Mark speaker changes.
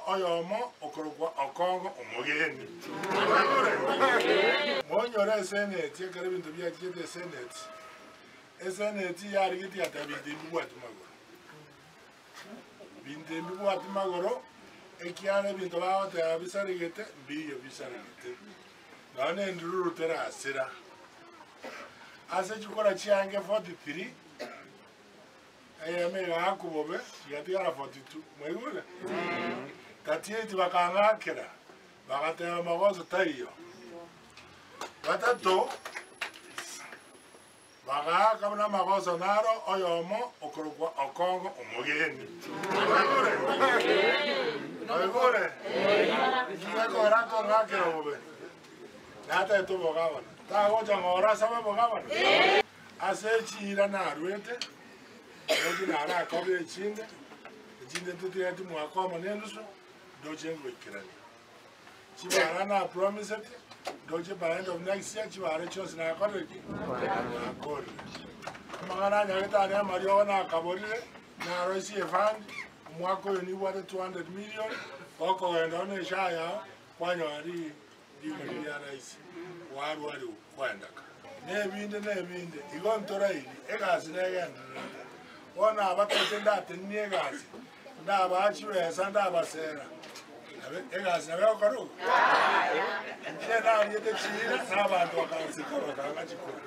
Speaker 1: oyomo okorokwa okongo omogeni. Monyore senate yakare bintu bya kite senate. Senate yari giti atabindi bwatu magoro. Bindi bwatu magoro ekiane bintu bawo te abisarigete biyo bisarigete. Nane ndururu tera asira. Ase chukora chiange 43. Mega hakubobe yatigara 42 mwegule katieti bakangakira bagatema magozo tayo batato bagaka na magozo naro oyomo okorokwa okongo omogeni mwegule yako rato ngakira bobe nata eto bogabana tago jangora sabe bogabana asechira na arwete Doji na ara kobe chinde tuti yati mwakoma nenduso doji ngwekirani chibara na promise it doji by end of next year chibara chose na akoreki akori magana nyageta na mario na kaborire na roisi fund mwako ni wata 200 million oko wenda one shaya kwanyo ari dimo ya rais waru kwendaka nebinde igontora ili ekazina yenda Ona abatete ndate niegazi ndabachi wesa ndabasera egazi nabe okaru nje na yete chira nabantu bakansika bakanga chikora